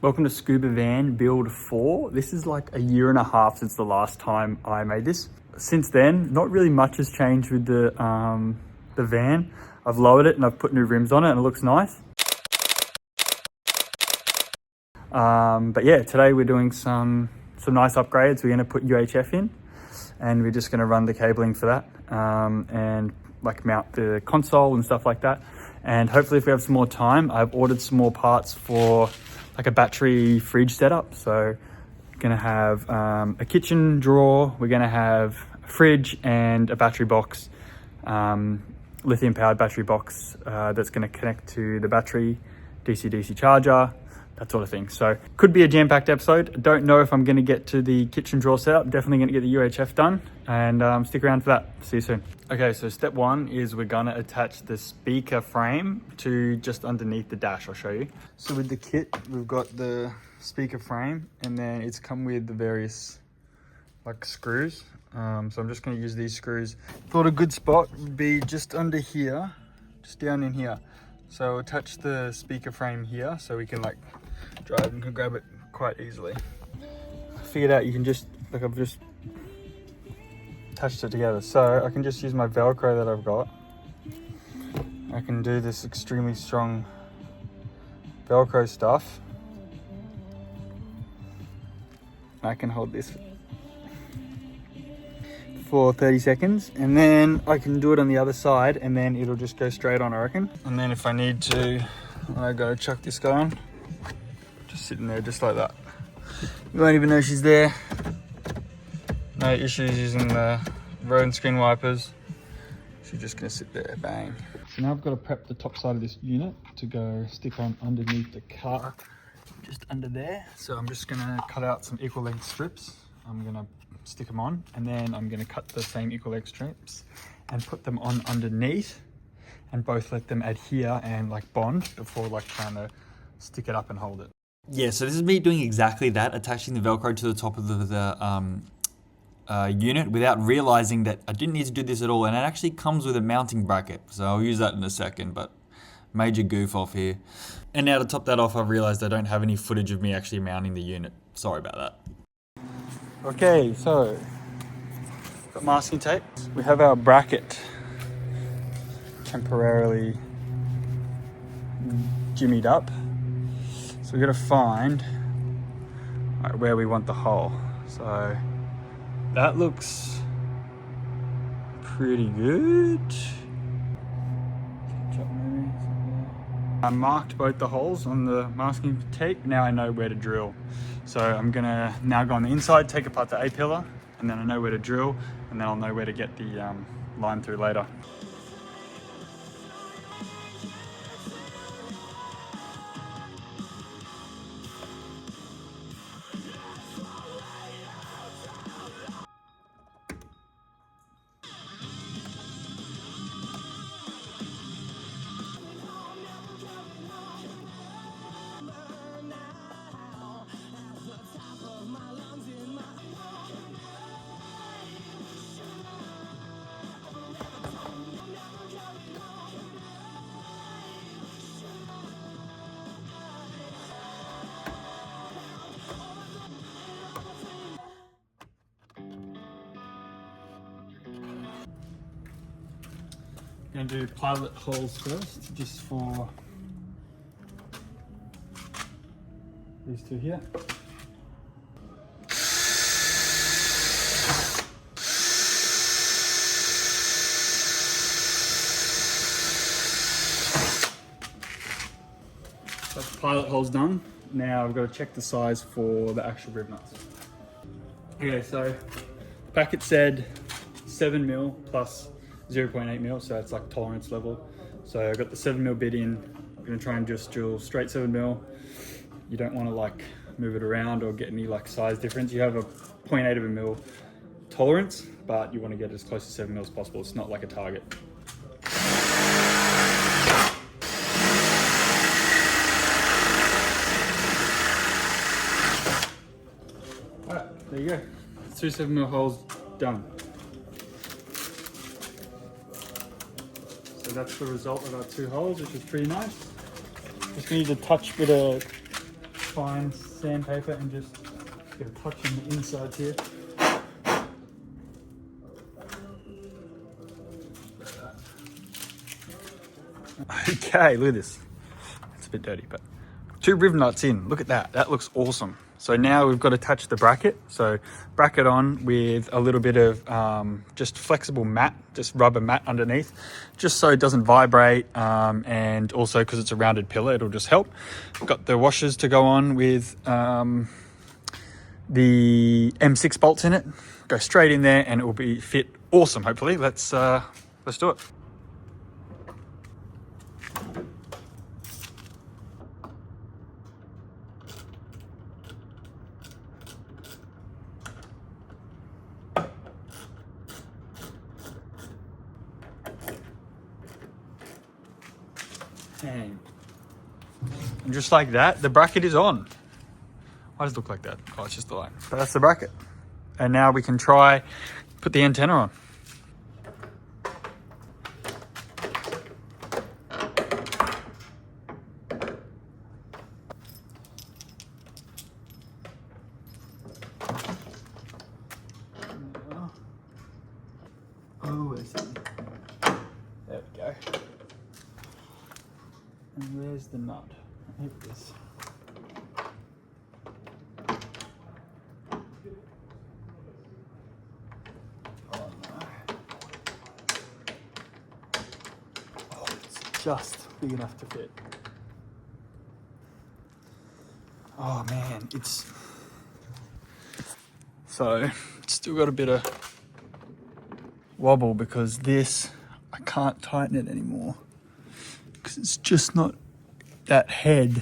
Welcome to Scubavan build 4. This is like a year and a half since the last time I made this. Since then, not really much has changed with the van. I've lowered it and I've put new rims on it and it looks nice. But yeah, today we're doing some nice upgrades. We're going to put UHF in and we're just going to run the cabling for that and like mount the console and stuff like that. And hopefully if we have some more time, I've ordered some more parts for like a battery fridge setup. So we're going to have a kitchen drawer, we're going to have a fridge and a battery box, lithium powered battery box that's going to connect to the battery, DC charger, that sort of thing. So could be a jam-packed episode. Don't know if I'm going to get to the kitchen drawer setup. Definitely going to get the UHF done and stick around for that. See you soon. Okay, so step one is we're going to attach the speaker frame to just underneath the dash. I'll show you. So with the kit, we've got the speaker frame and then it's come with the various like screws. So I'm just going to use these screws. Thought a good spot would be just under here, just down in here. So attach the speaker frame here so we can like drive and can grab it quite easily. I figured out you can just, like I've just attached it together. So I can just use my Velcro that I've got. I can do this extremely strong Velcro stuff. I can hold this for 30 seconds and then I can do it on the other side and then it'll just go straight on, I reckon. And then if I need to, I gotta chuck this guy on. Just sitting there just like that. You won't even know she's there. No issues using the road screen wipers. She's just gonna sit there, bang. So now I've got to prep the top side of this unit to go stick on underneath the car, just under there. So I'm just gonna cut out some equal length strips. I'm gonna stick them on and then I'm going to cut the same equal length strips and put them on underneath and both let them adhere and like bond before like trying to stick it up and hold it. Yeah, so this is me doing exactly that, attaching the Velcro to the top of the unit without realizing that I didn't need to do this at all, and it actually comes with a mounting bracket, so I'll use that in a second, but major goof off here. And now to top that off, I've realized I don't have any footage of me actually mounting the unit. Sorry about that. Okay, so got masking tape. We have our bracket temporarily jimmied up. So we've got to find where we want the hole. So that looks pretty good. I marked both the holes on the masking tape. Now I know where to drill. So I'm gonna now go on the inside, take apart the A-pillar, and then I know where to drill, and then I'll know where to get the line through later. I'm going to do pilot holes first, just for these two here. That's the pilot holes done. Now I've got to check the size for the actual rib nuts. Okay, so the packet said 7mm plus 0.8mm, so it's like tolerance level. So I got the 7mm bit in. I'm gonna try and just drill straight 7mm. You don't want to like move it around or get any like size difference. You have a 0.8 of a mil tolerance, but you want to get as close to 7mm as possible. It's not like a target. Alright, there you go. 2 7mm holes done. So that's the result of our 2 holes, which is pretty nice. Just need a touch bit of fine sandpaper and just get a touch on the insides here. Okay, look at this. It's a bit dirty, but 2 rivnuts in. Look at that. That looks awesome. So now we've got to touch the bracket. So bracket on with a little bit of just flexible mat, just rubber mat underneath, just so it doesn't vibrate, and also because it's a rounded pillar, it'll just help. Got the washers to go on with the M6 bolts in it. Go straight in there and it will be fit awesome, hopefully. Let's do it. And just like that, the bracket is on. Why does it look like that? Oh, it's just the light. But that's the bracket. And now we can try put the antenna on. Oh, I see. There we go. And where's the nut? Here it is. Oh no. Oh, it's just big enough to fit. Oh man, it's still got a bit of wobble because this, I can't tighten it anymore. Because it's just not, that head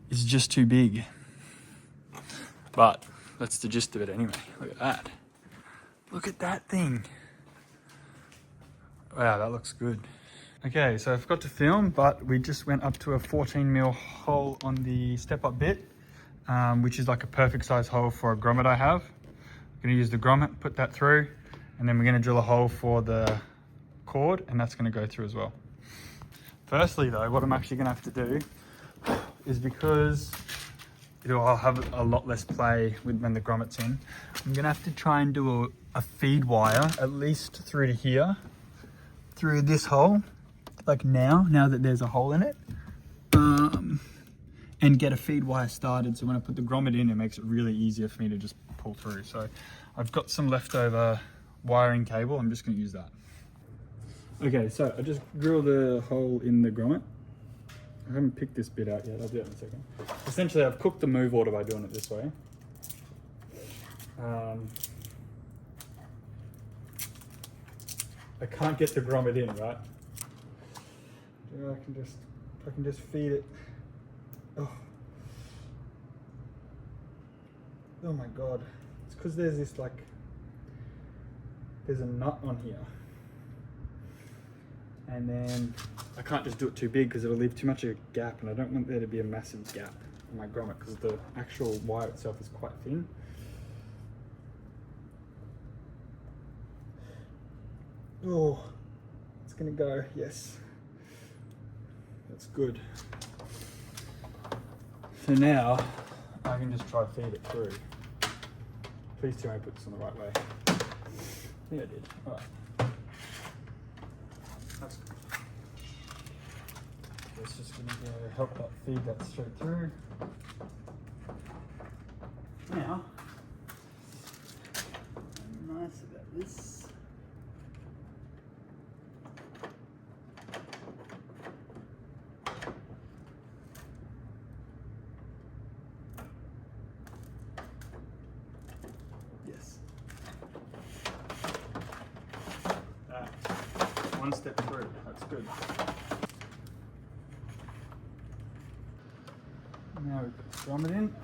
is just too big. But that's the gist of it anyway. Look at that. Look at that thing. Wow, that looks good. Okay, so I forgot to film, but we just went up to a 14mm hole on the step-up bit, which is like a perfect size hole for a grommet I have. I'm gonna use the grommet, put that through, and then we're gonna drill a hole for the cord, and that's gonna go through as well. Firstly though, what I'm actually gonna have to do is, because I'll have a lot less play with when the grommet's in, I'm gonna have to try and do a feed wire at least through to here, through this hole, like now that there's a hole in it, and get a feed wire started, so when I put the grommet in, it makes it really easier for me to just pull through. So I've got some leftover wiring cable, I'm just gonna use that. Okay, so I just drilled a hole in the grommet. I haven't picked this bit out yet, I'll do that in a second. Essentially, I've cooked the move order by doing it this way. I can't get the grommet in, right? I can just feed it. Oh my God. It's because there's this there's a nut on here. And then I can't just do it too big because it'll leave too much of a gap, and I don't want there to be a massive gap on my grommet because the actual wire itself is quite thin. Oh, it's gonna go, yes. That's good. So now I can just try to feed it through. Please tell me I put this on the right way. I think I did. All right. That's good. It's just going to help that feed that straight through. Now, what's nice about this, yes, one step through, that's good. Now we put the grommet in.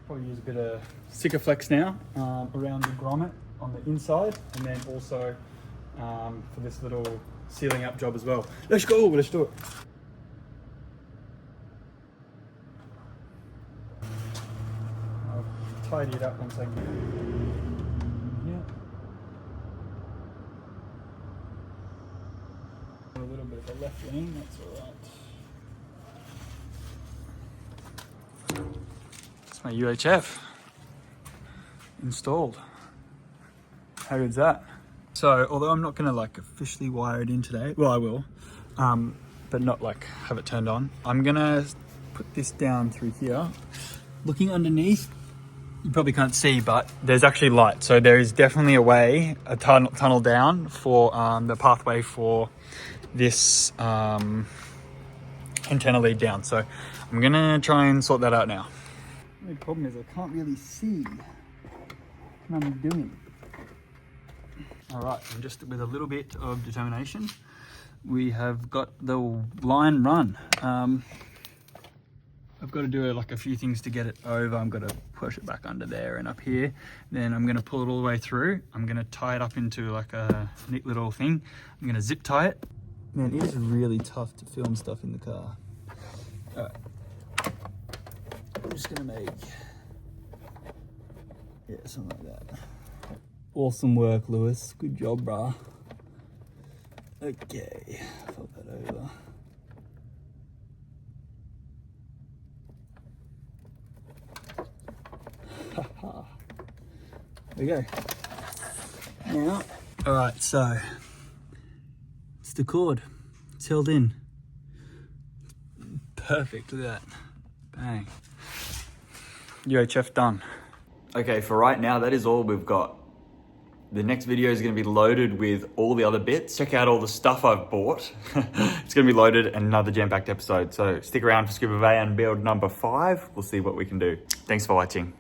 Probably use a bit of Sikaflex now around the grommet on the inside, and then also for this little sealing up job as well. Let's go, let's do it. I'll tidy it up once I get a little bit of the left wing, that's all right. It's my UHF installed. How good's that? So, although I'm not gonna like officially wire it in today, well I will, but not like have it turned on. I'm gonna put this down through here. Looking underneath, you probably can't see, but there's actually light. So there is definitely a way, a tunnel down for the pathway for this antenna lead down. So I'm gonna try and sort that out now. The problem is I can't really see what I'm doing. All right, and just with a little bit of determination, we have got the line run. I've got to do like a few things to get it over. I'm going to push it back under there and up here. Then I'm going to pull it all the way through. I'm going to tie it up into like a neat little thing. I'm going to zip tie it. Man, it is really tough to film stuff in the car. All right. I'm just going to make, yeah, something like that. Awesome work, Lewis. Good job, brah. Okay, flip that over. There we go. Now, all right, so it's the cord. It's held in. Perfect, look at that. Bang. UHF done. Okay, for right now, that is all we've got. The next video is going to be loaded with all the other bits. Check out all the stuff I've bought. It's going to be loaded and another jam-packed episode. So stick around for Scubavan build number 5. We'll see what we can do. Thanks for watching.